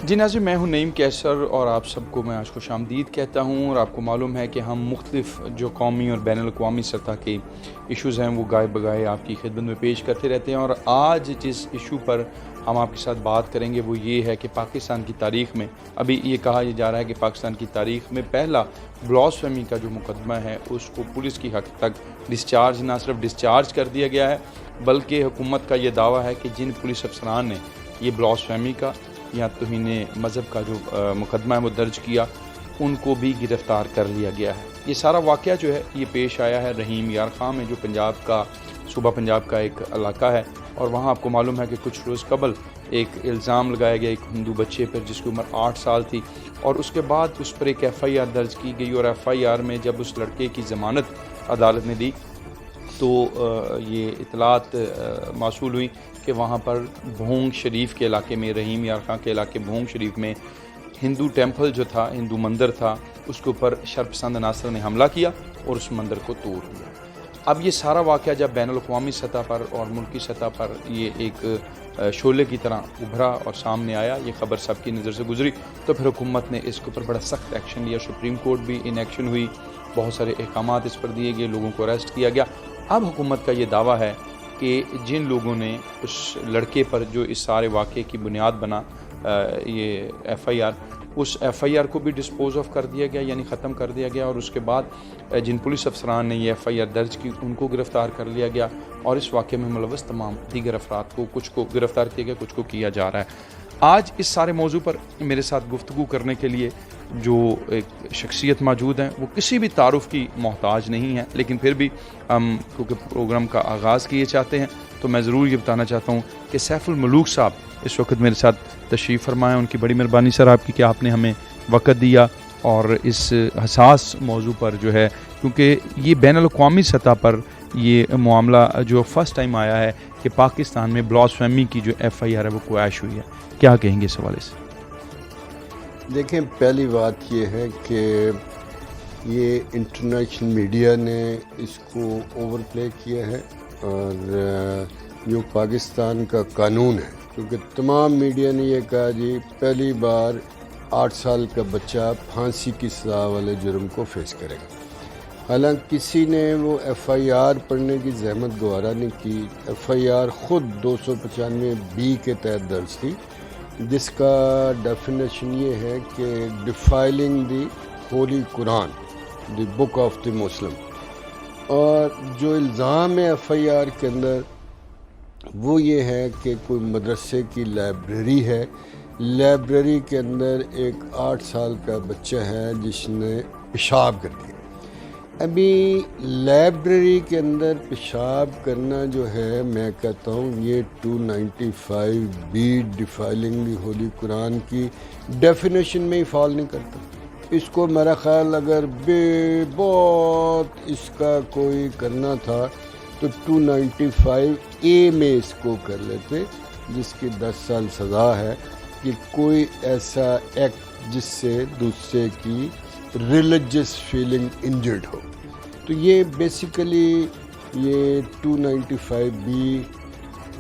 جی ناظرین، میں ہوں نعیم کیسر اور آپ سب کو میں آج خوش آمدید کہتا ہوں، اور آپ کو معلوم ہے کہ ہم مختلف جو قومی اور بین الاقوامی سطح کے ایشوز ہیں وہ گائے بگائے آپ کی خدمت میں پیش کرتے رہتے ہیں، اور آج جس ایشو پر ہم آپ کے ساتھ بات کریں گے وہ یہ ہے کہ پاکستان کی تاریخ میں ابھی یہ کہا جا رہا ہے کہ پاکستان کی تاریخ میں پہلا بلاسفیمی کا جو مقدمہ ہے اس کو پولیس کی حد تک ڈسچارج، نہ صرف ڈسچارج کر دیا گیا ہے بلکہ حکومت کا یہ دعویٰ ہے کہ جن پولیس افسران نے یہ بلاسفیمی کا یا توہین مذہب کا جو مقدمہ ہے وہ درج کیا ان کو بھی گرفتار کر لیا گیا ہے۔ یہ سارا واقعہ جو ہے یہ پیش آیا ہے رحیم یار خان میں، جو پنجاب کا صوبہ پنجاب کا ایک علاقہ ہے، اور وہاں آپ کو معلوم ہے کہ کچھ روز قبل ایک الزام لگایا گیا ایک ہندو بچے پر جس کی عمر 8 سال تھی، اور اس کے بعد اس پر ایک ایف آئی آر درج کی گئی، اور ایف آئی آر میں جب اس لڑکے کی ضمانت عدالت نے دی تو یہ اطلاعات موصول ہوئی کہ وہاں پر بھونگ شریف کے علاقے میں، رحیم یار خان کے علاقے بھونگ شریف میں ہندو ٹیمپل جو تھا، ہندو مندر تھا، اس کے اوپر شرپسند عناصر نے حملہ کیا اور اس مندر کو توڑ دیا۔ اب یہ سارا واقعہ جب بین الاقوامی سطح پر اور ملکی سطح پر یہ ایک شعلے کی طرح ابھرا اور سامنے آیا، یہ خبر سب کی نظر سے گزری، تو پھر حکومت نے اس کے اوپر بڑا سخت ایکشن لیا، سپریم کورٹ بھی ان ایکشن ہوئی، بہت سارے احکامات اس پر دیے گئے، لوگوں کو اریسٹ کیا گیا۔ اب حکومت کا یہ دعویٰ ہے کہ جن لوگوں نے اس لڑکے پر جو اس سارے واقعے کی بنیاد بنا یہ ایف آئی آر، اس ایف آئی آر کو بھی ڈسپوز آف کر دیا گیا، یعنی ختم کر دیا گیا، اور اس کے بعد جن پولیس افسران نے یہ ایف آئی آر درج کی ان کو گرفتار کر لیا گیا، اور اس واقعے میں ملوث تمام دیگر افراد کو کچھ کو گرفتار کیا گیا، کچھ کو کیا جا رہا ہے۔ آج اس سارے موضوع پر میرے ساتھ گفتگو کرنے کے لیے جو ایک شخصیت موجود ہیں وہ کسی بھی تعارف کی محتاج نہیں ہے، لیکن پھر بھی ہم کیونکہ پروگرام کا آغاز کیے چاہتے ہیں تو میں ضرور یہ بتانا چاہتا ہوں کہ سیف الملوک صاحب اس وقت میرے ساتھ تشریف فرمائیں۔ ان کی بڑی مہربانی سر آپ کی کہ آپ نے ہمیں وقت دیا، اور اس حساس موضوع پر جو ہے کیونکہ یہ بین الاقوامی سطح پر یہ معاملہ جو فرسٹ ٹائم آیا ہے کہ پاکستان میں بلاسفیمی کی جو ایف آئی آر ہے وہ کویش ہوئی ہے، کیا کہیں گے اس حوالے سے؟ دیکھیں، پہلی بات یہ ہے کہ یہ انٹرنیشنل میڈیا نے اس کو اوور پلے کیا ہے، اور جو پاکستان کا قانون ہے، کیونکہ تمام میڈیا نے یہ کہا جی پہلی بار 8 سال کا بچہ پھانسی کی سزا والے جرم کو فیس کرے گا۔ حالانکہ کسی نے وہ ایف آئی آر پڑھنے کی زحمت گوارا نہیں کی۔ ایف آئی آر خود 295(b) کے تحت درج تھی، جس کا ڈیفینیشن یہ ہے کہ ڈیفائلنگ دی ہولی قرآن، دی بک آف دی مسلم، اور جو الزام ہے ایف آئی آر کے اندر وہ یہ ہے کہ کوئی مدرسے کی لائبریری ہے، لائبریری کے اندر ایک 8 سال کا بچہ ہے جس نے پیشاب کر دیا۔ ابھی لائبریری کے اندر پیشاب کرنا جو ہے، میں کہتا ہوں یہ 295(b) ڈیفائلنگ دی ہولی قرآن کی ڈیفینیشن میں ہی فال نہیں کرتا۔ اس کو میرا خیال اگر بہت اس کا کوئی کرنا تھا تو 295(a) میں اس کو کر لیتے، جس کی 10 سال سزا ہے، کہ کوئی ایسا ایکٹ جس سے دوسرے کی ریلیجس فیلنگ انجرڈ ہو۔ تو یہ بیسیکلی یہ 295(b)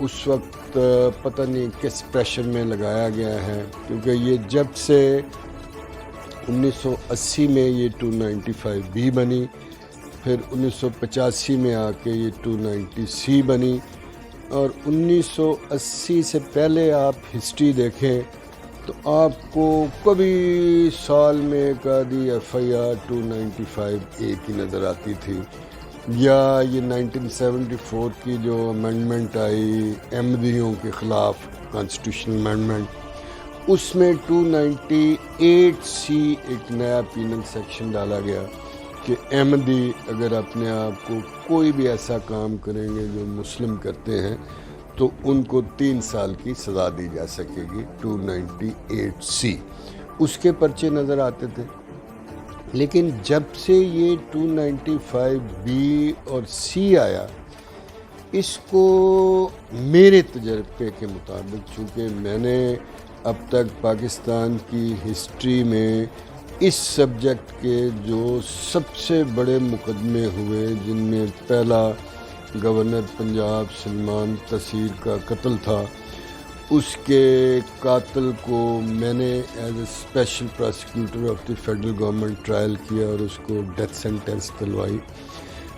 اس وقت پتہ نہیں کس پریشر میں لگایا گیا ہے، کیونکہ یہ جب سے 1980 میں یہ 295(b) بنی، پھر 1985 میں آ کے یہ 290(c) بنی، اور 1980 سے پہلے آپ ہسٹری دیکھیں تو آپ کو کبھی سال میں ایک آدھی ایف آئی آر 295(a) کی نظر آتی تھی، یا یہ 1974 کی جو امینڈمنٹ آئی احمدیوں کے خلاف، کانسٹیٹیوشنل امینڈمنٹ، اس میں 298(c) ایک نیا پینل سیکشن ڈالا گیا کہ احمدی اگر اپنے آپ کو کوئی بھی ایسا کام کریں گے جو مسلم کرتے ہیں تو ان کو 3 سال کی سزا دی جا سکے گی، 298(c) اس کے پرچے نظر آتے تھے۔ لیکن جب سے یہ 295(b) اور (c) آیا، اس کو میرے تجربے کے مطابق، چونکہ میں نے اب تک پاکستان کی ہسٹری میں اس سبجیکٹ کے جو سب سے بڑے مقدمے ہوئے، جن میں پہلا گورنر پنجاب سلمان تحصیل کا قتل تھا، اس کے قاتل کو میں نے as a special prosecutor of the federal government trial کیا اور اس کو ڈیتھ سینٹینس دلوائی.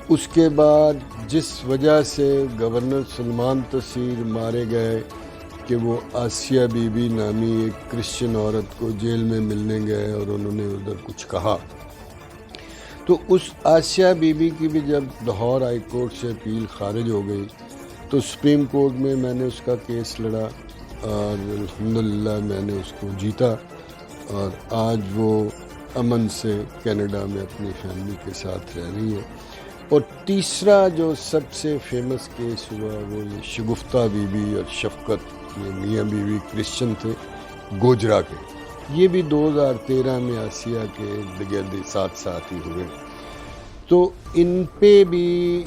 اس کے بعد جس وجہ سے گورنر سلمان تصیر مارے گئے کہ وہ آسیہ بی بی نامی ایک کرسچن عورت کو جیل میں ملنے گئے اور انہوں نے ادھر کچھ کہا، تو اس آسیہ بی بی کی بھی جب لاہور ہائی کورٹ سے اپیل خارج ہو گئی تو سپریم کورٹ میں نے اس کا کیس لڑا اور الحمدللہ میں نے اس کو جیتا اور آج وہ امن سے کینیڈا میں اپنی فیملی کے ساتھ رہ رہی ہے. اور تیسرا جو سب سے فیمس کیس ہوا وہ یہ شگفتہ بی بی اور شفقت، یہ میاں بیوی کرسچن تھے گوجرا کے، یہ بھی 2013 میں آسیہ کے ارد ساتھ ہی ہوئے. تو ان پہ بھی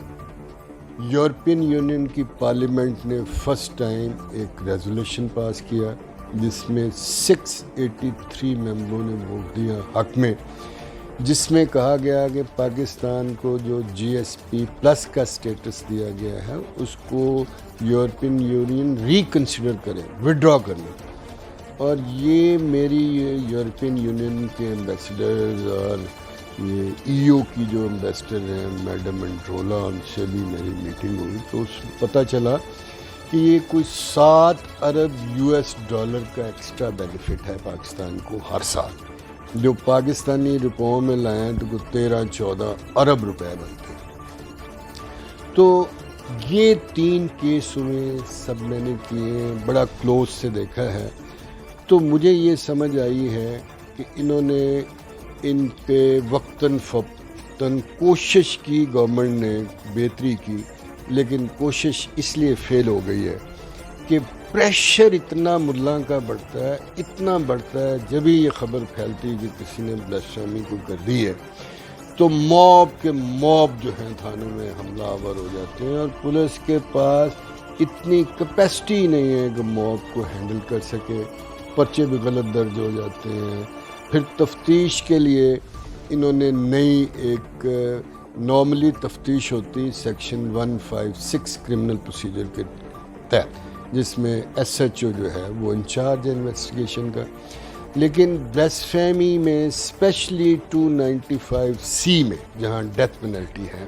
یورپین یونین کی پارلیمنٹ نے فرسٹ ٹائم ایک ریزولوشن پاس کیا جس میں 683 ممبروں نے ووٹ دیا حق میں، جس میں کہا گیا کہ پاکستان کو جو جی ایس پی پلس کا سٹیٹس دیا گیا ہے اس کو یورپین یونین ریکنسیڈر کرے، وڈرا کر لے. اور یہ میری یورپین یونین کے ایمبیسڈرز اور یہ ای او کی جو ایمبیسڈر ہیں میڈم انڈرولا، ان سے بھی میری میٹنگ ہوئی تو اس میں پتہ چلا کہ یہ کوئی 7 ارب US ڈالر کا ایکسٹرا بینیفٹ ہے پاکستان کو ہر سال، جو پاکستانی روپوں میں لائیں تو 13-14 ارب روپے بنتے ہیں. تو یہ 3 کیس ہوئے، سب میں نے کیے، بڑا کلوز سے دیکھا ہے. تو مجھے یہ سمجھ آئی ہے کہ انہوں نے ان پہ وقتاً فوقتاً کوشش کی، گورنمنٹ نے بہتری کی، لیکن کوشش اس لیے فیل ہو گئی ہے کہ پریشر اتنا ملاں کا بڑھتا ہے، اتنا بڑھتا ہے جب ہی یہ خبر پھیلتی کہ کسی نے بلاشامی کو کر دی ہے تو موب کے موب جو ہیں تھانوں میں حملہ آور ہو جاتے ہیں اور پولیس کے پاس اتنی کیپیسٹی نہیں ہے کہ موب کو ہینڈل کر سکے، پرچے بھی غلط درج ہو جاتے ہیں. پھر تفتیش کے لیے انہوں نے نئی ایک نارملی تفتیش ہوتی سیکشن 156 کرمنل پروسیجر کے تحت، جس میں ایس ایچ او جو ہے وہ انچارج ہے انویسٹیگیشن کا، لیکن بلیسفیمی میں اسپیشلی 295C میں جہاں ڈیتھ پینلٹی ہے،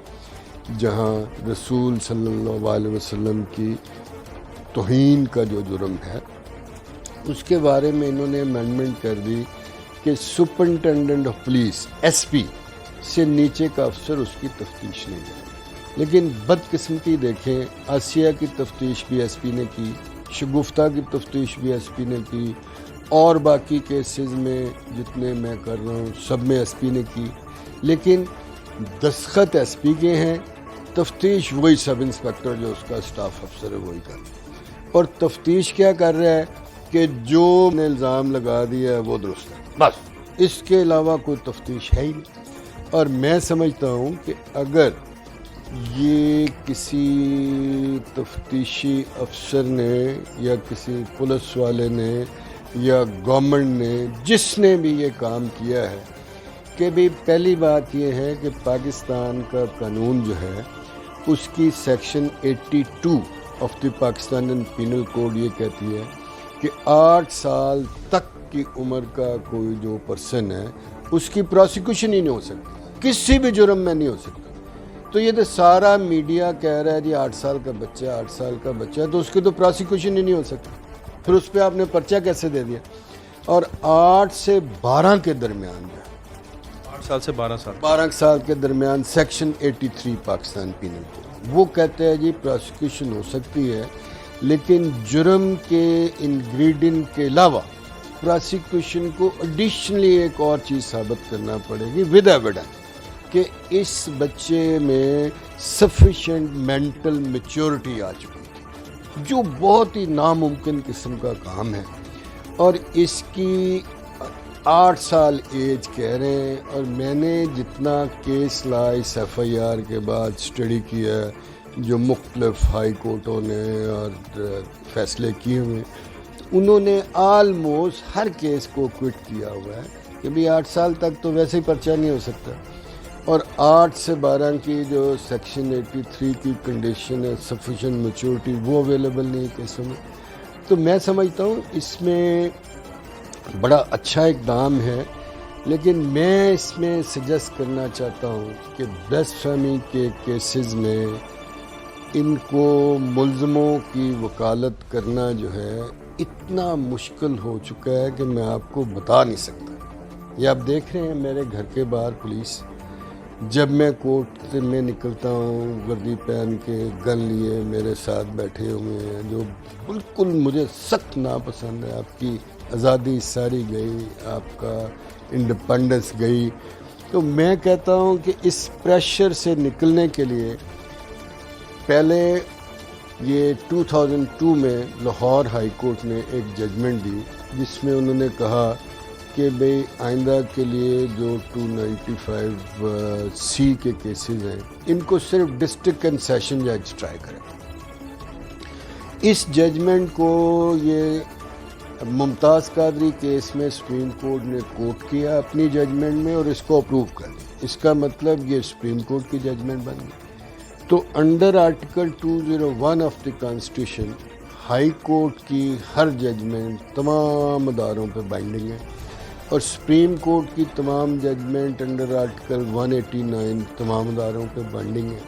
جہاں رسول صلی اللہ علیہ وسلم کی توہین کا جو جرم ہے، اس کے بارے میں انہوں نے امینڈمنٹ کر دی کہ سپرنٹینڈنٹ آف پولیس SP سے نیچے کا افسر اس کی تفتیش نہیں کرے. لیکن بدقسمتی دیکھیں، آسیہ کی تفتیش بھی SP نے کی، شگفتہ کی تفتیش بھی SP نے کی، اور باقی کیسز میں جتنے میں کر رہا ہوں سب میں SP نے کی، لیکن دستخط SP کے ہیں، تفتیش وہی سب انسپیکٹر جو اس کا سٹاف افسر ہے وہی کر رہا ہے. اور تفتیش کیا کر رہا ہے کہ جو نے الزام لگا دیا ہے وہ درست ہے، بس اس کے علاوہ کوئی تفتیش ہے ہی نہیں. اور میں سمجھتا ہوں کہ اگر یہ کسی تفتیشی افسر نے یا کسی پولیس والے نے یا گورنمنٹ نے جس نے بھی یہ کام کیا ہے کہ بھی پہلی بات یہ ہے کہ پاکستان کا قانون جو ہے اس کی section 82 of the Pakistan penal code یہ کہتی ہے کہ 8 سال تک کی عمر کا کوئی جو پرسن ہے اس کی پروسیکیوشن ہی نہیں ہو سکتی، کسی بھی جرم میں نہیں ہو سکتا. تو یہ تو سارا میڈیا کہہ رہا ہے جی 8 سال کا بچہ 8 سال کا بچہ ہے، تو اس کی تو پروسیکیوشن ہی نہیں ہو سکتی، پھر اس پہ آپ نے پرچہ کیسے دے دیا؟ اور 8 سے 12 کے درمیان جو ہے 8 سال سے 12 سال کے درمیان سیکشن 83 پاکستان پینل کوڈ وہ کہتے ہیں جی پروسیکیوشن ہو سکتی ہے، لیکن جرم کے انگریڈینٹ کے علاوہ پروسیکیوشن کو ایڈیشنلی ایک اور چیز ثابت کرنا پڑے گی ود ایویڈنس کہ اس بچے میں سفیشینٹ مینٹل میچورٹی آ چکی تھی، جو بہت ہی ناممکن قسم کا کام ہے. اور اس کی 8 سال ایج کہہ رہے ہیں. اور میں نے جتنا کیس لا اس FIR کے بعد اسٹڈی کیا ہے، جو مختلف ہائی کورٹوں نے اور فیصلے کیے ہوئے، انہوں نے آلموسٹ ہر کیس کو کوئٹ کیا ہوا ہے کہ بھی 8 سال تک تو ویسے ہی پرچہ نہیں ہو سکتا. اور 8 سے 12 کی جو سیکشن 83 کی کنڈیشن ہے سفیشینٹ میچورٹی وہ اویلیبل نہیں کیسوں میں. تو میں سمجھتا ہوں اس میں بڑا اچھا اقدام ہے، لیکن میں اس میں سجیسٹ کرنا چاہتا ہوں کہ بلاسفیمی فہمی کے کیسز میں ان کو ملزموں کی وکالت کرنا جو ہے اتنا مشکل ہو چکا ہے کہ میں آپ کو بتا نہیں سکتا. یہ آپ دیکھ رہے ہیں میرے گھر کے باہر پولیس، جب میں کورٹ سے میں نکلتا ہوں وردی پہن کے گن لیے میرے ساتھ بیٹھے ہوئے ہیں، جو بالکل مجھے سخت ناپسند ہے. آپ کی آزادی ساری گئی، آپ کا انڈیپینڈنس گئی. تو میں کہتا ہوں کہ اس پریشر سے نکلنے کے لیے پہلے یہ 2002 میں لاہور ہائی کورٹ نے ایک ججمنٹ دی جس میں انہوں نے کہا کہ بھئی آئندہ کے لیے جو 295C کے کیسز ہیں ان کو صرف ڈسٹرکٹ اینڈ سیشن جج ٹرائی کریں. اس ججمنٹ کو یہ ممتاز قادری کیس میں سپریم کورٹ نے کوٹ کیا اپنی ججمنٹ میں اور اس کو اپروو کر دیا. اس کا مطلب یہ سپریم کورٹ کی ججمنٹ بن گئی. تو under article 201 of the constitution high court کی ہر ججمنٹ تمام اداروں پہ بائنڈنگ ہے، اور سپریم کورٹ کی تمام ججمنٹ انڈر آرٹیکل 189 تمام اداروں پہ بائنڈنگ ہے.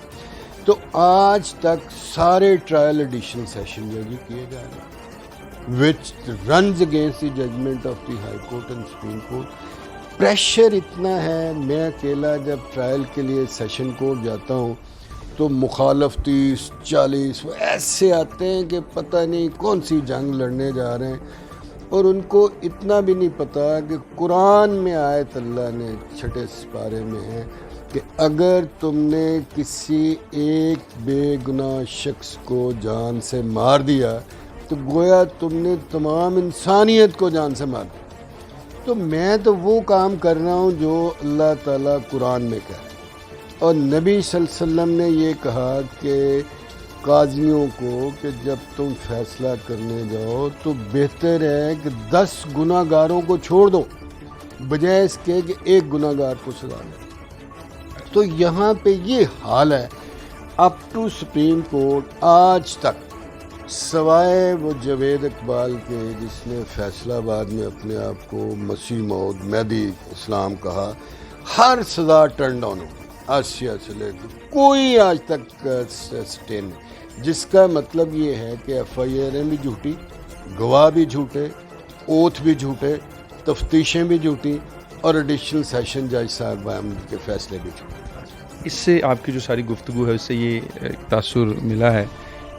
تو آج تک سارے ٹرائل ایڈیشنل سیشن جج کیے جا رہے ہیں which runs against the judgment of the high court and supreme court. Pressure اتنا ہے، میں اکیلا جب ٹرائل کے لیے سیشن کورٹ جاتا ہوں تو مخالف 30-40 ایسے آتے ہیں کہ پتہ نہیں کون سی جنگ لڑنے جا رہے ہیں، اور ان کو اتنا بھی نہیں پتا کہ قرآن میں آیت اللہ نے 6 سپارے میں ہے کہ اگر تم نے کسی ایک بے گناہ شخص کو جان سے مار دیا تو گویا تم نے تمام انسانیت کو جان سے مار دیا. تو میں تو وہ کام کر رہا ہوں جو اللہ تعالیٰ قرآن میں کہہ رہا ہے، اور نبی صلی اللہ علیہ وسلم نے یہ کہا کہ قاضیوں کو کہ جب تم فیصلہ کرنے جاؤ تو بہتر ہے کہ 10 گناہ گاروں کو چھوڑ دو بجائے اس کے کہ ایک گناہ گار کو سزا دو. تو یہاں پہ یہ حال ہے اپ ٹو سپریم کورٹ آج تک، سوائے وہ جاوید اقبال کے جس نے فیصلہ آباد میں اپنے آپ کو مسیح موعود مہدی اسلام کہا، ہر سزا ٹرن ڈاؤن ہو آسیہ سے لے کے کوئی آج تک سسٹین نہیں. جس کا مطلب یہ ہے کہ ایف آئی آریں بھی جھوٹی، گواہ بھی جھوٹے، اوتھ بھی جھوٹے، تفتیشیں بھی جھوٹی، اور ایڈیشنل سیشن جج صاحب کے فیصلے بھی جھوٹے. اس سے آپ کی جو ساری گفتگو ہے اس سے یہ تاثر ملا ہے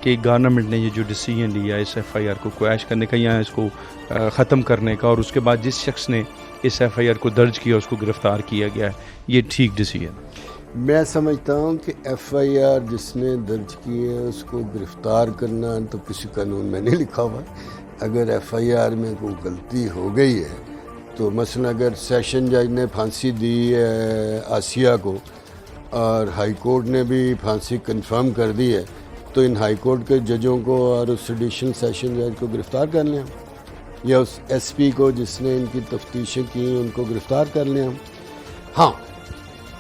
کہ گورنمنٹ نے یہ جو ڈیسیژن لیا اس ایف آئی آر کو کویش کرنے کا یا اس کو ختم کرنے کا، اور اس کے بعد جس شخص نے اس ایف آئی آر کو درج کیا اس کو گرفتار کیا گیا ہے، یہ ٹھیک ڈیسیژن؟ میں سمجھتا ہوں کہ ایف آئی آر جس نے درج کی ہے اس کو گرفتار کرنا تو کسی قانون میں نہیں لکھا ہوا. اگر ایف آئی آر میں کوئی غلطی ہو گئی ہے تو مثلا اگر سیشن جج نے پھانسی دی ہے آسیہ کو اور ہائی کورٹ نے بھی پھانسی کنفرم کر دی ہے تو ان ہائی کورٹ کے ججوں کو اور اس ایڈیشنل سیشن جج کو گرفتار کر لیں، یا اس ایس پی کو جس نے ان کی تفتیشیں کی ان کو گرفتار کر لیں. ہاں،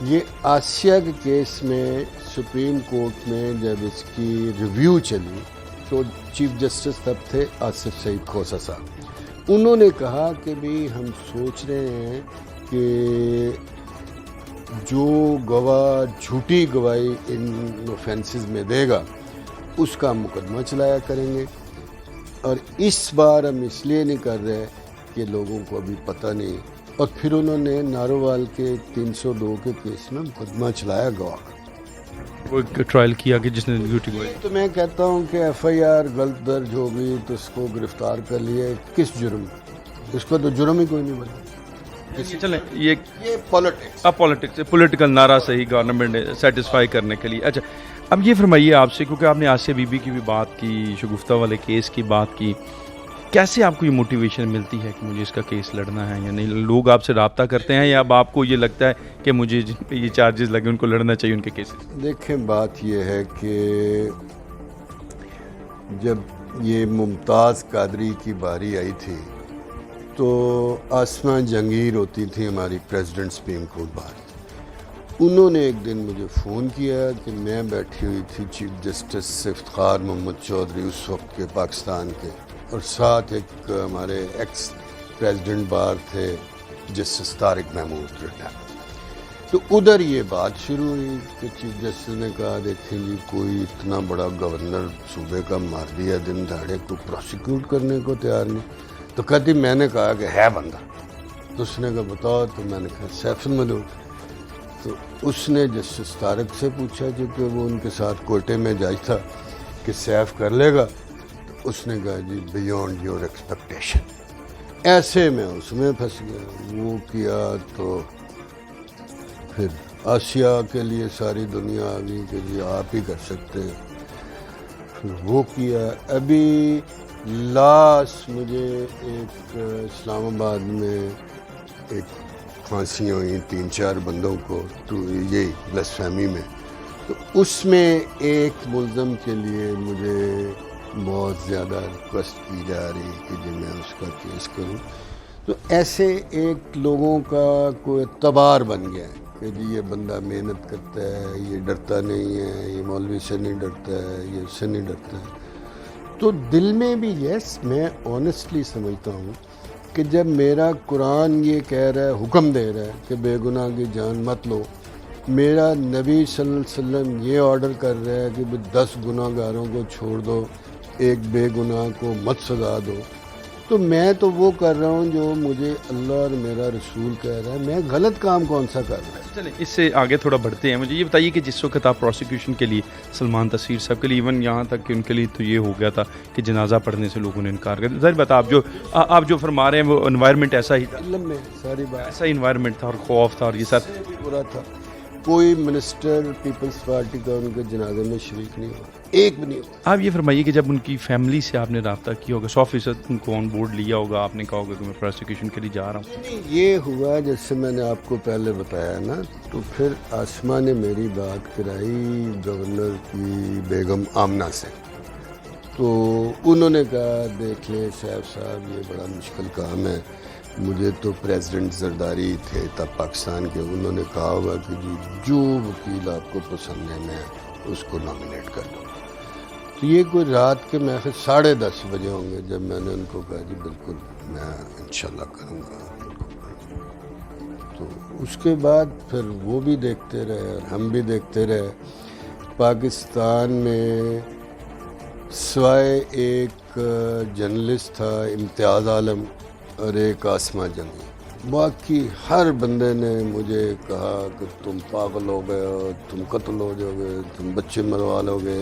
یہ آسیہ کے کیس میں سپریم کورٹ میں جب اس کی ریویو چلی تو چیف جسٹس تب تھے آصف سعید کھوسہ صاحب. انہوں نے کہا کہ بھی ہم سوچ رہے ہیں کہ جو گواہ جھوٹی گواہی ان اوفینسز میں دے گا اس کا مقدمہ چلایا کریں گے، اور اس بار ہم اس لیے نہیں کر رہے کہ لوگوں کو ابھی پتہ نہیں. اور پھر انہوں نے نارووال کے 302 کے کیس میں مقدمہ چلایا گواہ کا، وہ ٹرائل کیا کہ جس نے ڈیوٹی گواہی. تو میں کہتا ہوں کہ ایف آئی آر غلط درج ہوگی تو اس کو گرفتار کر لیے کس جرم؟ اس کا تو جرم ہی کوئی نہیں بنا. چلیں یہ پالیٹکس پولیٹیکل نعرہ سے ہی گورنمنٹ نے سیٹسفائی کرنے کے لیے. اچھا، اب یہ فرمائیے آپ سے، کیونکہ آپ نے آسیہ بی بی کی بھی بات کی، شگفتہ والے کیس کی بات کی، کیسے آپ کو یہ موٹیویشن ملتی ہے کہ مجھے اس کا کیس لڑنا ہے یا نہیں؟ لوگ آپ سے رابطہ کرتے ہیں یا اب آپ کو یہ لگتا ہے کہ مجھے جن پہ یہ چارجز لگے ان کو لڑنا چاہیے ان کے کیسز؟ دیکھیں، بات یہ ہے کہ جب یہ ممتاز قادری کی باری آئی تھی تو آسماں جہانگیر ہوتی تھی ہماری پریزیڈنٹ سپریم کورٹ بار. انہوں نے ایک دن مجھے فون کیا کہ میں بیٹھی ہوئی تھی چیف جسٹس افتخار محمد چودھری اس وقت کے پاکستان کے اور ساتھ ایک ہمارے ایکس پریزیڈنٹ بار تھے جسٹس طارق محمود ریٹائر. تو ادھر یہ بات شروع ہوئی کہ چیف جسٹس نے کہا دیکھیں جی کوئی اتنا بڑا گورنر صوبے کا مار دیا دن دہاڑے کو پروسیکیوٹ کرنے کو تیار نہیں. تو کہتی میں نے کہا کہ ہے بندہ. تو اس نے کہا بتاؤ. تو میں نے کہا سیف الملوک. تو اس نے جسٹس طارق سے پوچھا کہ وہ ان کے ساتھ کوئٹے میں جج تھا کہ سیف کر لے گا. تو اس نے کہا جی بیونڈ یور ایکسپیکٹیشن. ایسے میں اس میں پھنس گیا. وہ کیا تو پھر آسیہ کے لیے ساری دنیا آ گئی کہ جی آپ ہی کر سکتے ہیں. پھر وہ کیا. ابھی لاسٹ مجھے ایک اسلام آباد میں ایک پھانسیاں ہوئیں 3-4 بندوں کو تو یہی بلس فیمی میں. تو اس میں ایک ملزم کے لیے مجھے بہت زیادہ ریکویسٹ کی جا رہی کہ جی میں اس کا کیس کروں. تو ایسے ایک لوگوں کا کوئی اعتبار بن گیا ہے کہ جی یہ بندہ محنت کرتا ہے, یہ ڈرتا نہیں ہے, یہ مولوی سے نہیں ڈرتا ہے, یہ اس سے نہیں ڈرتا ہے. تو دل میں بھی یس میں آنیسٹلی سمجھتا ہوں کہ جب میرا قرآن یہ کہہ رہا ہے, حکم دے رہا ہے کہ بے گناہ کی جان مت لو, میرا نبی صلی اللہ علیہ وسلم یہ آرڈر کر رہا ہے کہ 10 گناہ گاروں کو چھوڑ دو, ایک بے گناہ کو مت سزا دو, تو میں تو وہ کر رہا ہوں جو مجھے اللہ اور میرا رسول کہہ رہا ہے. میں غلط کام کون سا کر رہا ہوں؟ چلیں اس سے آگے تھوڑا بڑھتے ہیں. مجھے یہ بتائیے کہ جس وقت آپ پروسیکیوشن کے لیے سلمان تصویر صاحب کے لیے ایون یہاں تک کہ ان کے لیے تو یہ ہو گیا تھا کہ جنازہ پڑھنے سے لوگوں نے انکار کر دیا. ظاہر بات آپ جو فرما رہے ہیں وہ انوائرمنٹ ایسا ہی تھا, علم میں ساری بات ایسا ہی انوائرمنٹ تھا اور خوف تھا اور یہ سب برا تھا. کوئی منسٹر پیپلز پارٹی کا ان کے جنازے میں شریک نہیں ہوا, ایک بھی نہیں ہوا. آپ یہ فرمائیے کہ جب ان کی فیملی سے آپ نے رابطہ کیا ہوگا, 100% ان کو آن بورڈ لیا ہوگا, آپ نے کہا ہوگا کہ میں پروسیکیوشن کے لیے جا رہا ہوں. یہ ہوا جیسے میں نے آپ کو پہلے بتایا نا, تو پھر آسمہ نے میری بات کرائی گورنر کی بیگم آمنہ سے. تو انہوں نے کہا دیکھ لیں سیف صاحب یہ بڑا مشکل کام ہے. مجھے تو پریزیڈنٹ زرداری تھے تب پاکستان کے, انہوں نے کہا ہوگا کہ جی جو وکیل آپ کو پسند ہے میں اس کو نامینیٹ کر دوں. تو یہ کوئی رات کے میں 10:30 بجے ہوں گے جب میں نے ان کو کہا جی بالکل میں انشاءاللہ کروں گا. تو اس کے بعد پھر وہ بھی دیکھتے رہے اور ہم بھی دیکھتے رہے. پاکستان میں سوائے ایک جرنلسٹ تھا امتیاز عالم اور ایک آسمہ جنگی, باقی ہر بندے نے مجھے کہا کہ تم پاگل ہو گئے ہو, تم قتل ہو جاؤ گے, تم بچے مروا لو گے.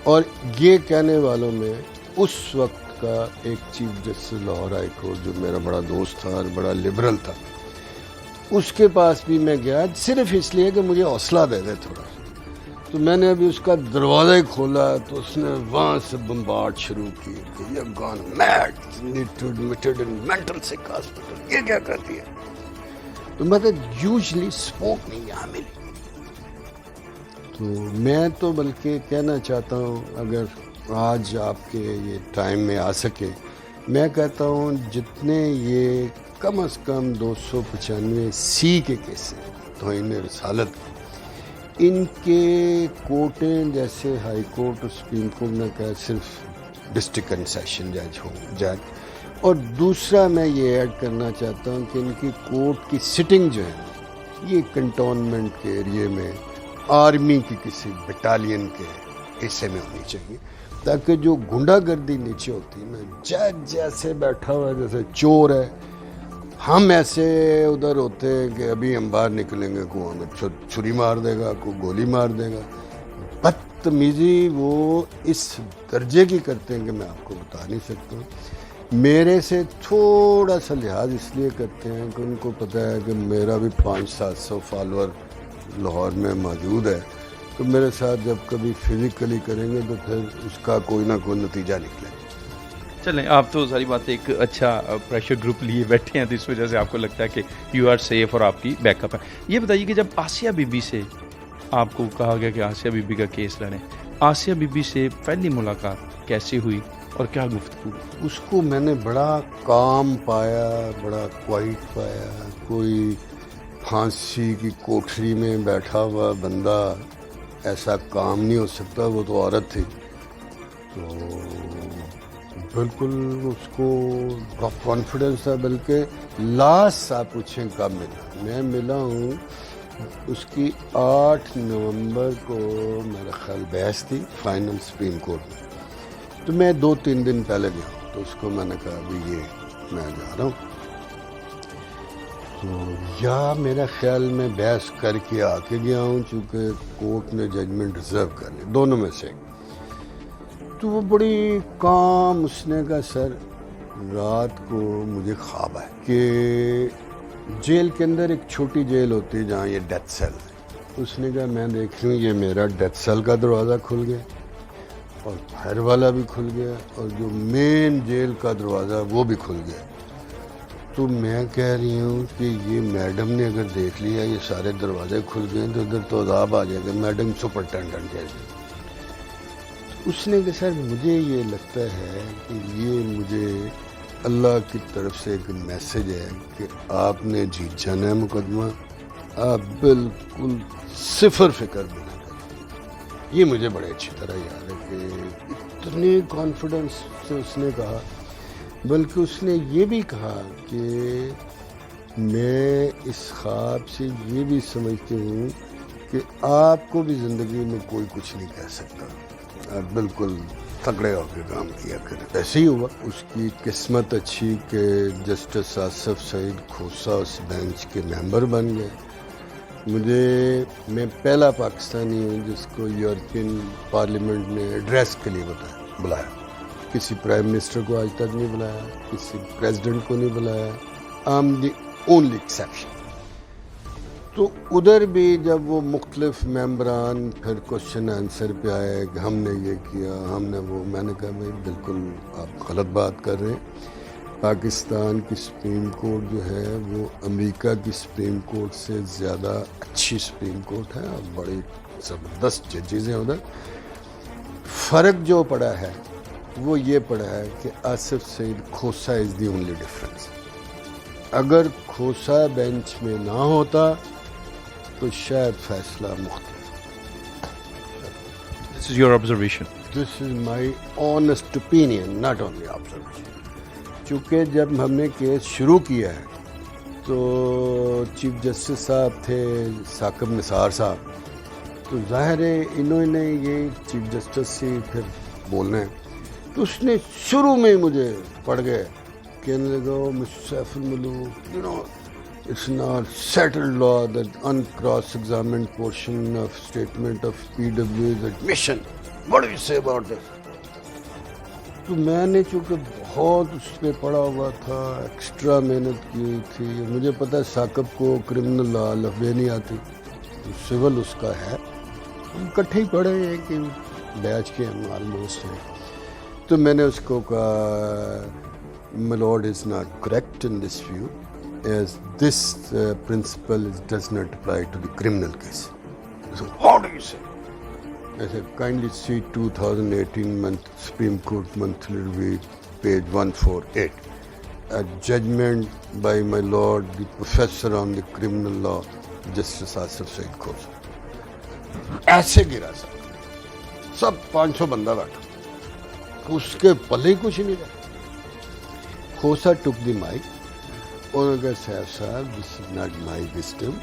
اور یہ کہنے والوں میں اس وقت کا ایک chief justice Lahore high court جو میرا بڑا دوست تھا اور بڑا لبرل تھا, اس کے پاس بھی میں گیا صرف اس لیے کہ مجھے حوصلہ دے دے تھوڑا. تو میں نے ابھی اس کا دروازہ ہی کھولا تو اس نے وہاں سے بمبارڈ شروع کی کہ یہ gone mad need to admitted in mental sick hospital, یہ کیا کرتی ہے. تو میں تو یوزلی سپورٹ نہیں یہاں ملی. تو میں تو بلکہ کہنا چاہتا ہوں اگر آج آپ کے یہ ٹائم میں آ سکے, میں کہتا ہوں جتنے یہ کم از کم 295C کے کیس ہیں توہین رسالت, ان کے کوٹیں جیسے ہائی کورٹ اور سپریم کورٹ نے کہا صرف ڈسٹرکٹ اینڈ سیشن جج ہوں جج. اور دوسرا میں یہ ایڈ کرنا چاہتا ہوں کہ ان کی کورٹ کی سٹنگ جو ہے یہ کنٹونمنٹ کے ایریے میں آرمی کی کسی بٹالین کے حصے میں ہونی چاہیے, تاکہ جو گنڈا گردی نیچے ہوتی ہے نا, جج جیسے بیٹھا ہوا ہے جیسے چور ہے, ہم ایسے ادھر ہوتے ہیں کہ ابھی ہم باہر نکلیں گے, کوئی ہمیں چھری مار دے گا, کوئی گولی مار دے گا. بدتمیزی وہ اس درجے کی کرتے ہیں کہ میں آپ کو بتا نہیں سکتا ہوں. میرے سے تھوڑا سا لحاظ اس لیے کرتے ہیں کہ ان کو پتہ ہے کہ میرا بھی 500-700 فالوور لاہور میں موجود ہے, تو میرے ساتھ جب کبھی فزیکلی کریں گے تو پھر اس کا کوئی نہ کوئی نتیجہ نکلے. چلیں آپ تو ساری بات ایک اچھا پریشر گروپ لیے بیٹھے ہیں تو اس وجہ سے آپ کو لگتا ہے کہ یو آر سیف اور آپ کی بیک اپ ہے. یہ بتائیے کہ جب آسیہ بی بی سے آپ کو کہا گیا کہ آسیہ بی بی کا کیس لڑیں, آسیہ بی بی سے پہلی ملاقات کیسے ہوئی اور کیا گفتگو؟ اس کو میں نے بڑا کام پایا, بڑا کوائٹ پایا. کوئی پھانسی کی کوٹھری میں بیٹھا ہوا بندہ ایسا کام نہیں ہو سکتا, وہ تو عورت تھی. تو بالکل اس کو بڑا کانفیڈنس تھا، بلکہ لاسٹ آپ پوچھیں کب ملا، میں ملا ہوں اس کی 8 نومبر کو میرا خیال بحث تھی فائنل سپریم کورٹ میں، تو میں 2-3 دن پہلے گیا ہوں، تو اس کو میں نے کہا ابھی یہ میں جا رہا ہوں، تو یا میرا خیال میں بحث کر کے آ کے گیا ہوں، چونکہ کورٹ نے ججمنٹ ریزرو کر لی، دونوں میں سے۔ تو وہ بڑی کام، اس نے کہا سر رات کو مجھے خواب ہے کہ جیل کے اندر ایک چھوٹی جیل ہوتی ہے جہاں یہ ڈیتھ سیل ہے، اس نے کہا میں دیکھ رہی ہوں یہ میرا ڈیتھ سیل کا دروازہ کھل گیا اور باہر والا بھی کھل گیا اور جو مین جیل کا دروازہ وہ بھی کھل گیا، تو میں کہہ رہی ہوں کہ یہ میڈم نے اگر دیکھ لیا یہ سارے دروازے کھل گئے تو ادھر تو عذاب آ جائے گا، میڈم سپرنٹینڈنٹ جیسے۔ اس نے کہا سر مجھے یہ لگتا ہے کہ یہ مجھے اللہ کی طرف سے ایک میسج ہے کہ آپ نے جیت جانا ہے مقدمہ، آپ بالکل صفر فکر بھی نہ کریں۔ یہ مجھے بڑے اچھی طرح یاد ہے کہ اتنے کانفیڈنس سے اس نے کہا، بلکہ اس نے یہ بھی کہا کہ میں اس خواب سے یہ بھی سمجھتی ہوں کہ آپ کو بھی زندگی میں کوئی کچھ نہیں کہہ سکتا، آپ بالکل تگڑے ہو کے کام کیا کریں۔ ایسے ہی ہوا، اس کی قسمت اچھی کہ جسٹس آصف سعید کھوسا اس بینچ کے ممبر بن گئے۔ میں پہلا پاکستانی ہوں جس کو یورپین پارلیمنٹ نے ایڈریس کے لیے بلایا، کسی پرائم منسٹر کو آج تک نہیں بلایا، کسی پریزیڈنٹ کو نہیں بلایا، I am the only exception. تو ادھر بھی جب وہ مختلف ممبران پھر کوشچن آنسر پہ آئے کہ ہم نے یہ کیا، ہم نے وہ، میں نے کہا بھائی بالکل آپ غلط بات کر رہے ہیں، پاکستان کی سپریم کورٹ جو ہے وہ امریکہ کی سپریم کورٹ سے زیادہ اچھی سپریم کورٹ ہے اور بڑی زبردست ججز ہیں ادھر۔ فرق جو پڑا ہے وہ یہ پڑا ہے کہ آصف سعید کھوسا از دی اونلی ڈفرینس۔ اگر کھوسا بینچ میں نہ ہوتا تو شاید فیصلہ مختلف۔ This is your observation. This is my honest opinion, not only observation. چونکہ جب ہم نے کیس شروع کیا ہے تو چیف جسٹس صاحب تھے ثاقب نثار صاحب، تو ظاہر ہے انہوں نے یہ چیف جسٹس سے پھر بولنا ہے، تو اس نے شروع میں مجھے پڑھ گئے کہنے لگا mister Saif ul-Mulook you know it's not settled law that uncross examined portion of statement of PW is admission. What do you say about this? تو میں نے چونکہ بہت اس پہ پڑھا ہوا تھا، ایکسٹرا محنت کی ہوئی تھی، مجھے پتا ثاقب کو کرمنل لا لفظ نہیں آتی، سول اس کا ہے، ہم اکٹھے ہی پڑھے ہیں کہ بیچ کے ہم آلموسٹ ہیں۔ تو میں نے اس کو کہا my lord is not correct in this view, as this principle does not apply to the criminal case. So how do you say? I said, kindly see 2018 Supreme Court Monthly Review, page 148. A judgment by my lord, the professor on the criminal law, Justice Asif Said Khosa. ایسے گرا سب 500 بندہ بیٹھا، اس کے پلے کچھ نہیں رہا۔ کھوسا took the mic. انہوں نے کہا صاحب صاحب this is not my wisdom,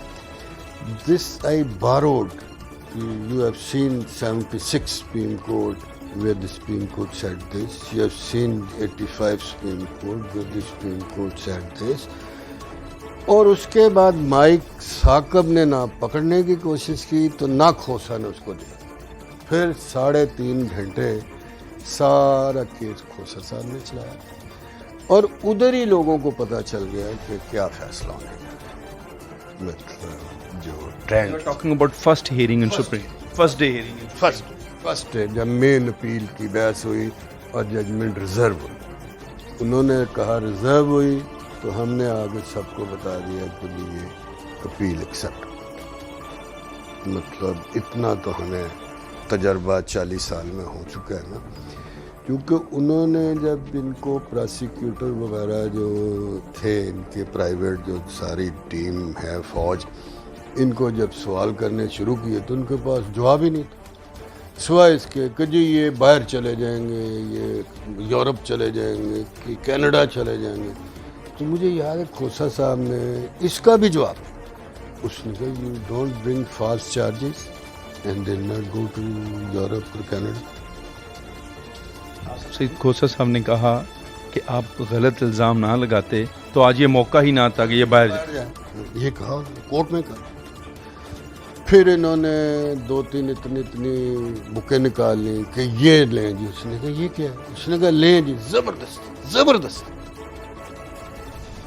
this I borrowed. You have seen 76 Supreme Court where the Supreme Court said this, you have seen 85 Supreme Court where the Supreme Court said this. اور اس کے بعد mic Saqib نے نہ پکڑنے کی کوشش کی تو نہ کھوسا نے اس کو دیا، پھر 3.5 گھنٹے سارا کیس کھوسا صاحب نے چلایا اور ادھر ہی لوگوں کو پتہ چل گیا کہ کیا فیصلہ ہونے کا، مطلب جو trend. You are talking about first hearing in Supreme. First day hearing in Supreme. First جب مین اپیل کی بحث ہوئی اور ججمنٹ ریزرو ہوئی، انہوں نے کہا ریزرو ہوئی تو ہم نے آگے سب کو بتا دیا کہ یہ اپیل ایکسیپٹ، مطلب اتنا تو ہمیں تجربہ 40 سال میں ہو چکا ہے نا، کیونکہ انہوں نے جب ان کو پراسیکیوٹر وغیرہ جو تھے ان کے پرائیویٹ جو ساری ٹیم ہے فوج، ان کو جب سوال کرنے شروع کیے تو ان کے پاس جواب ہی نہیں تھا، سوائے اس کے کہ جی یہ باہر چلے جائیں گے، یہ یورپ چلے جائیں گے، کہ کینیڈا چلے جائیں گے. تو مجھے یاد ہے کھوسا صاحب نے اس کا بھی جواب، اس نے کہا you don't bring false charges and then not go to Europe اور کینیڈا. سید کھوسا صاحب نے کہا کہ آپ غلط الزام نہ لگاتے تو آج یہ موقع ہی نہ آتا کہ یہ باہر جائے. یہ کہا کورٹ میں کہا. پھر انہوں نے 2-3 اتنی بکیں نکال لیں کہ یہ لیں جی. اس نے کہا یہ کیا ہے؟ اس نے کہا لیں جی. زبردست.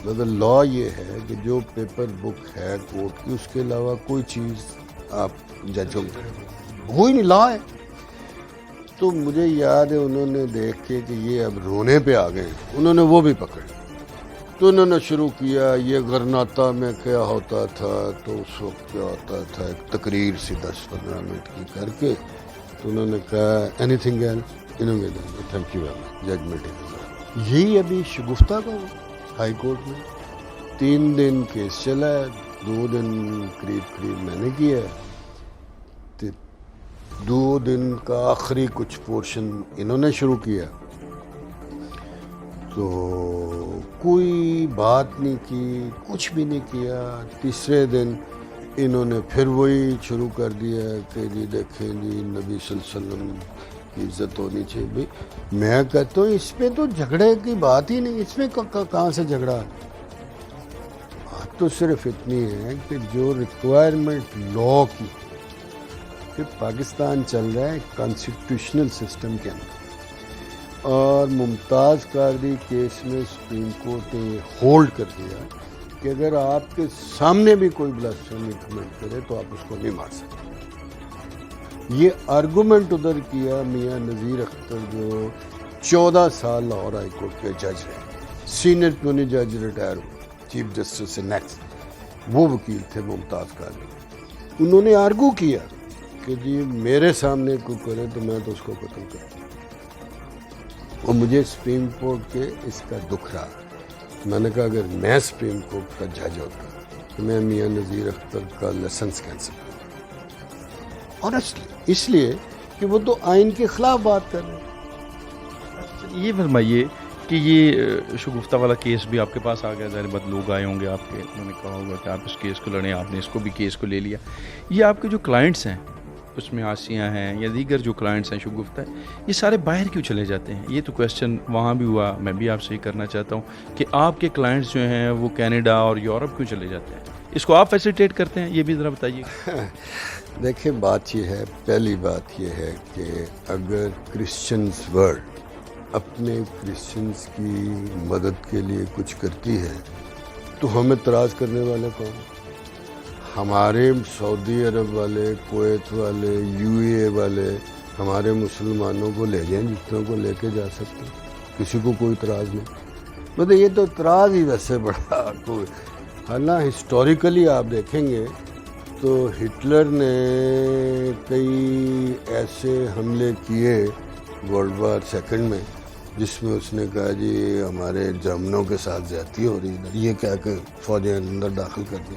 مگر لا یہ ہے کہ جو پیپر بک ہے کورٹ کی، اس کے علاوہ کوئی چیز آپ ججوں کوئی نہیں، لا ہے. تو مجھے یاد ہے انہوں نے دیکھ کے کہ یہ اب رونے پہ آ گئے ہیں، انہوں نے وہ بھی پکڑ. تو انہوں نے شروع کیا یہ غرناطہ میں کیا ہوتا تھا، تو اس وقت کیا ہوتا تھا، ایک تقریر سی 10-15 منٹ کی کر کے. تو انہوں نے کہا اینی تھنگ ایلس، انہوں نے کہا thank you very much, judgment. یہی ابھی شگفتہ کا ہوا ہائی کورٹ میں 3 دن کیس چلا ہے، 2 دن قریب میں نے کیا ہے، 2 دن کا آخری کچھ پورشن انہوں نے شروع کیا. تو کوئی بات نہیں کی، کچھ بھی نہیں کیا. تیسرے دن انہوں نے پھر وہی شروع کر دیا کہ جی دیکھیں جی نبی صلی اللہ علیہ وسلم کی عزت ہونی چاہیے. بھائی میں کہتا ہوں اس پہ تو جھگڑے کی بات ہی نہیں، اس میں کہاں سے جھگڑا. بات تو صرف اتنی ہے کہ جو ریکوائرمنٹ لا کی کہ پاکستان چل رہا ہے کانسٹیٹیوشنل سسٹم کے اندر، اور ممتاز قادری کیس میں سپریم کورٹ نے ہولڈ کر دیا کہ اگر آپ کے سامنے بھی کوئی بلاسفیمی کمنٹ کرے تو آپ اس کو نہیں مار سکتے. یہ آرگومنٹ ادھر کیا میاں نذیر اختر جو 14 سال لاہور ہائی کورٹ کے جج رہے، سینئر کیونی جج ریٹائر ہوئے، چیف جسٹس سے نیکسٹ وہ وکیل تھے ممتاز قادری. انہوں نے آرگو کیا کہ جی میرے سامنے کوئی کرے تو میں تو اس کو قتل کروں. اور مجھے سپریم کورٹ کے اس کا دکھ رہا. میں نے کہا اگر میں سپریم کورٹ کا جج ہوتا تو میں میاں نذیر اختر کا لائسنس کینسل کروں، آنیسٹلی، اس لیے کہ وہ تو آئین کے خلاف بات کر رہے ہیں. یہ فرمائیے کہ یہ شگفتہ والا کیس بھی آپ کے پاس آ گیا، ظاہر بات لوگ آئے ہوں گے آپ کے، انہوں نے کہا ہوگا کہ آپ اس کیس کو لڑیں، آپ نے اس کو بھی کیس کو لے لیا. یہ آپ کے جو کلائنٹس ہیں اس میں آسیہ ہیں یا دیگر جو کلائنٹس ہیں شگفتہ، یہ سارے باہر کیوں چلے جاتے ہیں؟ یہ تو کویسچن وہاں بھی ہوا، میں بھی آپ سے یہ کرنا چاہتا ہوں کہ آپ کے کلائنٹس جو ہیں وہ کینیڈا اور یورپ کیوں چلے جاتے ہیں؟ اس کو آپ فیسیلیٹیٹ کرتے ہیں؟ یہ بھی ذرا بتائیے. دیکھیں بات یہ ہے، پہلی بات یہ ہے کہ اگر کرسچنز ورلڈ اپنے کرسچنز کی مدد کے لیے کچھ کرتی ہے تو ہمیں اعتراض کرنے والے کون؟ ہمارے سعودی عرب والے، کویت والے، یو اے والے ہمارے مسلمانوں کو لے جائیں جتنوں کو لے کے جا سکتے، کسی کو کوئی اعتراض نہیں. مطلب یہ تو اعتراض ہی ویسے بڑا کوئی. حالانکہ ہسٹوریکلی آپ دیکھیں گے تو ہٹلر نے کئی ایسے حملے کیے ورلڈ وار سیکنڈ میں جس میں اس نے کہا جی ہمارے جرمنوں کے ساتھ زیادتی ہو رہی ہے، یہ کہہ کے فوجیں اندر داخل کر دی.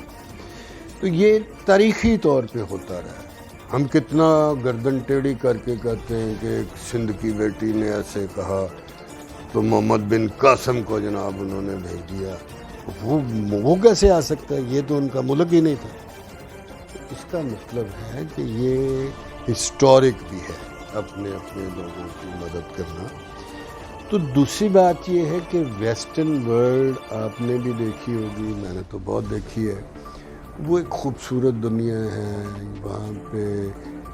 تو یہ تاریخی طور پہ ہوتا رہا ہے. ہم کتنا گردن ٹیڑھی کر کے کہتے ہیں کہ ایک سندھ کی بیٹی نے ایسے کہا تو محمد بن قاسم کو جناب انہوں نے بھیج دیا. وہ کیسے آ سکتا ہے؟ یہ تو ان کا ملک ہی نہیں تھا. اس کا مطلب ہے کہ یہ ہسٹورک بھی ہے اپنے لوگوں کی مدد کرنا. تو دوسری بات یہ ہے کہ ویسٹرن ورلڈ آپ نے بھی دیکھی ہوگی، میں نے تو بہت دیکھی ہے، وہ ایک خوبصورت دنیا ہے. وہاں پہ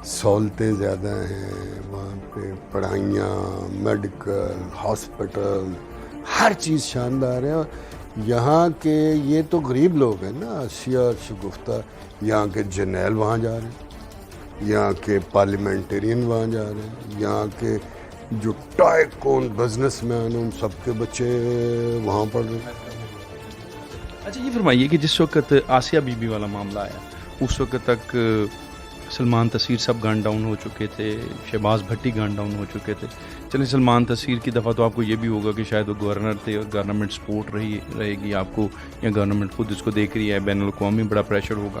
سہولتیں زیادہ ہیں، وہاں پہ پڑھائیاں، میڈیکل، ہاسپٹل، ہر چیز شاندار ہے. اور یہاں کے یہ تو غریب لوگ ہیں نا، آسیہ اور شگفتہ، یہاں کے جرنیل وہاں جا رہے ہیں، یہاں کے پارلیمنٹرین وہاں جا رہے ہیں، یہاں کے جو ٹائکون بزنس مین ان سب کے بچے وہاں پڑھ رہے ہیں. اچھا یہ فرمائیے کہ جس وقت آسیہ بی بی والا معاملہ آیا اس وقت تک سلمان تاثیر صاحب گن ڈاؤن ہو چکے تھے، شہباز بھٹی گن ڈاؤن ہو چکے تھے. چلیں سلمان تاثیر کی دفعہ تو آپ کو یہ بھی ہوگا کہ شاید وہ گورنر تھے اور گورنمنٹ سپورٹ رہے گی آپ کو، یا گورنمنٹ خود اس کو دیکھ رہی ہے، بین الاقوامی بڑا پریشر ہوگا.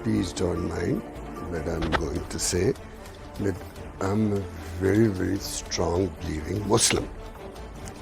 please don't mind, but I'm going to say that I'm a very, very strong believing Muslim.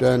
10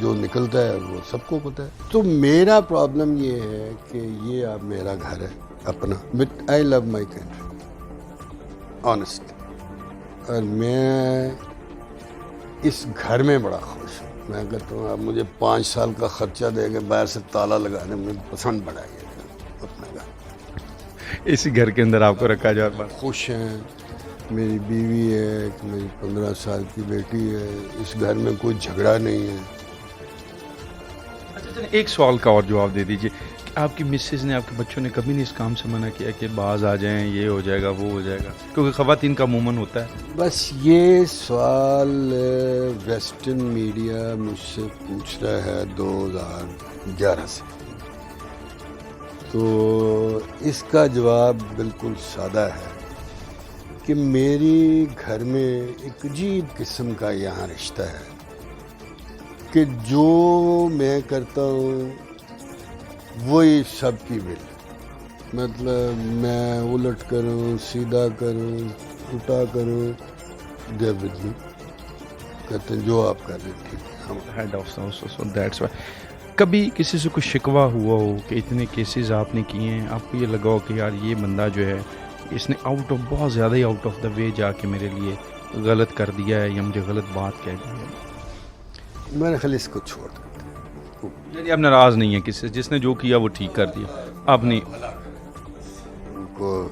جو نکلتا ہے وہ سب کو پتہ ہے. تو میرا پرابلم یہ ہے کہ یہ اب میرا گھر ہے اپنا. But I love my country honestly, اور میں اس گھر میں بڑا خوش ہوں. میں کہتا ہوں آپ مجھے 5 سال کا خرچہ دے کے باہر سے تالا لگانے مجھے پسند پڑا یہ اپنا گھر. اسی گھر کے اندر آپ کو رکھا جائے بس. خوش ہیں, میری بیوی ہے, ایک میری 15 سال کی بیٹی ہے. اس گھر میں کوئی جھگڑا نہیں ہے. اچھا ایک سوال کا اور جواب دے دیجیے کہ آپ کی مسز نے, آپ کے بچوں نے کبھی نہیں اس کام سے منع کیا کہ باز آ جائیں, یہ ہو جائے گا وہ ہو جائے گا, کیونکہ خواتین کا عموماً ہوتا ہے. بس یہ سوال ویسٹرن میڈیا مجھ سے پوچھ رہا ہے 2011 سے. تو اس کا جواب بالکل سادہ ہے کہ میری گھر میں ایک عجیب قسم کا یہاں رشتہ ہے کہ جو میں کرتا ہوں وہی سب کی ول. مطلب میں الٹ کروں, سیدھا کروں, الٹا کروں, دے ود می, کہتے ہیں جو آپ کر رہے ہیں ٹھیک ہے. Head of that's why. کبھی کسی سے کوئی شکوہ ہوا ہو کہ اتنے کیسز آپ نے کیے ہیں, آپ کو یہ لگا ہو کہ یار یہ بندہ جو ہے اس نے بہت زیادہ ہی آؤٹ آف دا وے جا کے میرے لیے غلط کر دیا ہے یا مجھے غلط بات کہہ دی ہے؟ میں نے خالی اس کو چھوڑ دیا. یعنی آپ ناراض نہیں ہیں کسی سے, جس نے جو کیا وہ ٹھیک کر دیا, آپ نہیں. ان کو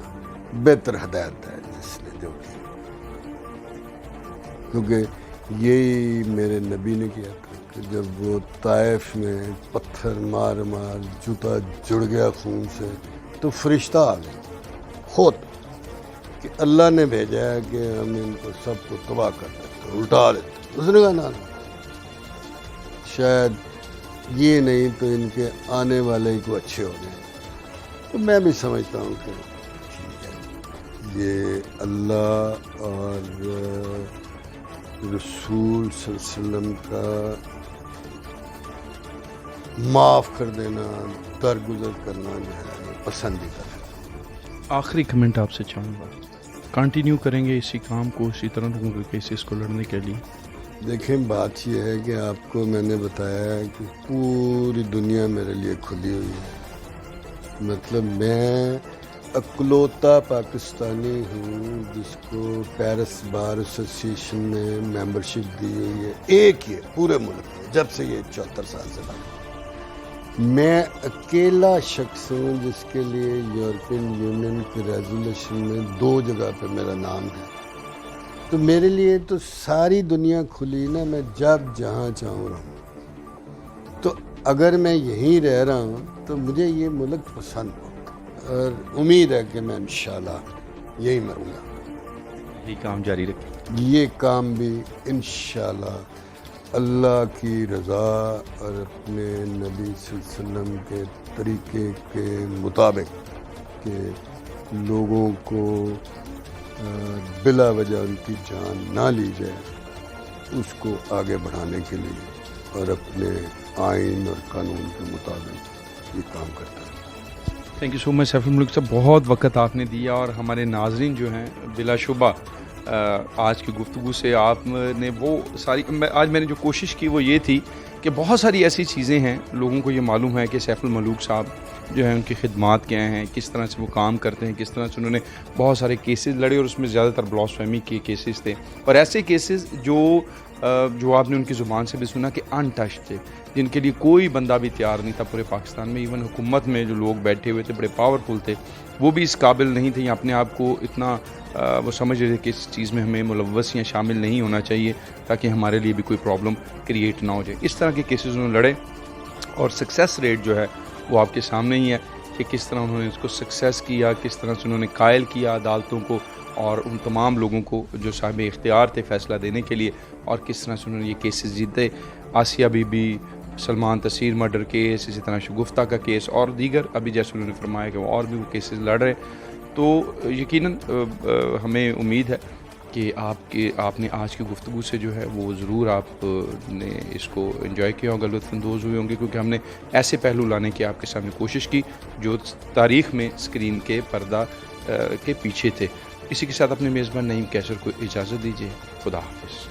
بہتر ہدایت ہے جس نے جو کیا, کیونکہ یہی میرے نبی نے کیا تھا کہ جب وہ طائف میں پتھر مار مار جوتا جڑ گیا خون سے تو فرشتہ آ گیا خود کہ اللہ نے بھیجا ہے کہ ہم ان کو سب کو تباہ کر دیتے, الٹا لیتے. اس نے کہا نا شاید یہ نہیں تو ان کے آنے والے ہی کو اچھے ہو جائیں. تو میں بھی سمجھتا ہوں کہ یہ اللہ اور رسول صلی اللہ علیہ وسلم کا معاف کر دینا, درگزر کرنا جو ہے پسندیدہ ہے. آخری کمنٹ آپ سے چاہوں گا, کنٹینیو کریں گے اسی کام کو, اسی طرح لوگوں کے کیسز کو لڑنے کے لیے؟ دیکھیں بات یہ ہے کہ آپ کو میں نے بتایا ہے کہ پوری دنیا میرے لیے کھلی ہوئی ہے. مطلب میں اکلوتا پاکستانی ہوں جس کو پیرس بار ایسوسیشن نے ممبرشپ دی ہوئی ہے, ایک ہی ہے پورے ملک میں جب سے یہ 74 سال سے بنا. میں اکیلا شخص ہوں جس کے لیے یورپین یونین کی ریزولوشن میں 2 جگہ پہ میرا نام ہے. تو میرے لیے تو ساری دنیا کھلی نا, میں جب جہاں چاہوں رہوں. تو اگر میں یہیں رہ رہا ہوں تو مجھے یہ ملک پسند ہو, اور امید ہے کہ میں انشاءاللہ یہی مروں گا. یہ کام جاری رکھیں. یہ کام بھی انشاءاللہ اللہ کی رضا اور اپنے نبی صلی اللہ علیہ وسلم کے طریقے کے مطابق کہ لوگوں کو بلا وجہ ان کی جان نہ لی جائے, اس کو آگے بڑھانے کے لیے اور اپنے آئین اور قانون کے مطابق یہ کام کرتا ہے. Thank you so much Saif ul Mulk صاحب, بہت وقت آپ نے دیا, اور ہمارے ناظرین جو ہیں بلا شبہ آج کی گفتگو سے آپ نے وہ ساری, آج میں نے جو کوشش کی وہ یہ تھی کہ بہت ساری ایسی چیزیں ہیں لوگوں کو یہ معلوم ہے کہ سیف الملوک صاحب جو ہیں ان کی خدمات کیا ہیں, کس طرح سے وہ کام کرتے ہیں, کس طرح سے انہوں نے بہت سارے کیسز لڑے, اور اس میں زیادہ تر بلاسفیمی کے کیسز تھے, اور ایسے کیسز جو آپ نے ان کی زبان سے بھی سنا کہ ان ٹچ تھے, جن کے لیے کوئی بندہ بھی تیار نہیں تھا پورے پاکستان میں. ایون حکومت میں جو لوگ بیٹھے ہوئے تھے بڑے پاورفل تھے, وہ بھی اس قابل نہیں تھے, یا اپنے آپ کو اتنا وہ سمجھ رہے تھے کہ اس چیز میں ہمیں ملوث یا شامل نہیں ہونا چاہیے تاکہ ہمارے لیے بھی کوئی پرابلم کریٹ نہ ہو جائے. اس طرح کے کیسز انہوں نے لڑے, اور سکسیس ریٹ جو ہے وہ آپ کے سامنے ہی ہے کہ کس طرح انہوں نے اس کو سکسیس کیا, کس طرح سے انہوں نے قائل کیا عدالتوں کو اور ان تمام لوگوں کو جو صاحب اختیار تھے فیصلہ دینے کے لیے, اور کس طرح سے انہوں نے یہ کیسز جیتے. Asia Bibi, Salman Taseer murder case, اسی طرح شگفتہ کا کیس, اور دیگر ابھی جیسے انہوں نے فرمایا کہ وہ اور بھی وہ کیسز لڑ رہے. تو یقیناً ہمیں امید ہے کہ آپ نے آج کی گفتگو سے جو ہے وہ ضرور آپ نے اس کو انجوائے کیا ہوگا, لطف اندوز ہوئے ہوں گے, کیونکہ ہم نے ایسے پہلو لانے کی آپ کے سامنے کوشش کی جو تاریخ میں اسکرین کے پردہ کے پیچھے تھے. اسی کے ساتھ اپنے میزبان نعیم کیسر کو اجازت دیجیے. خدا حافظ.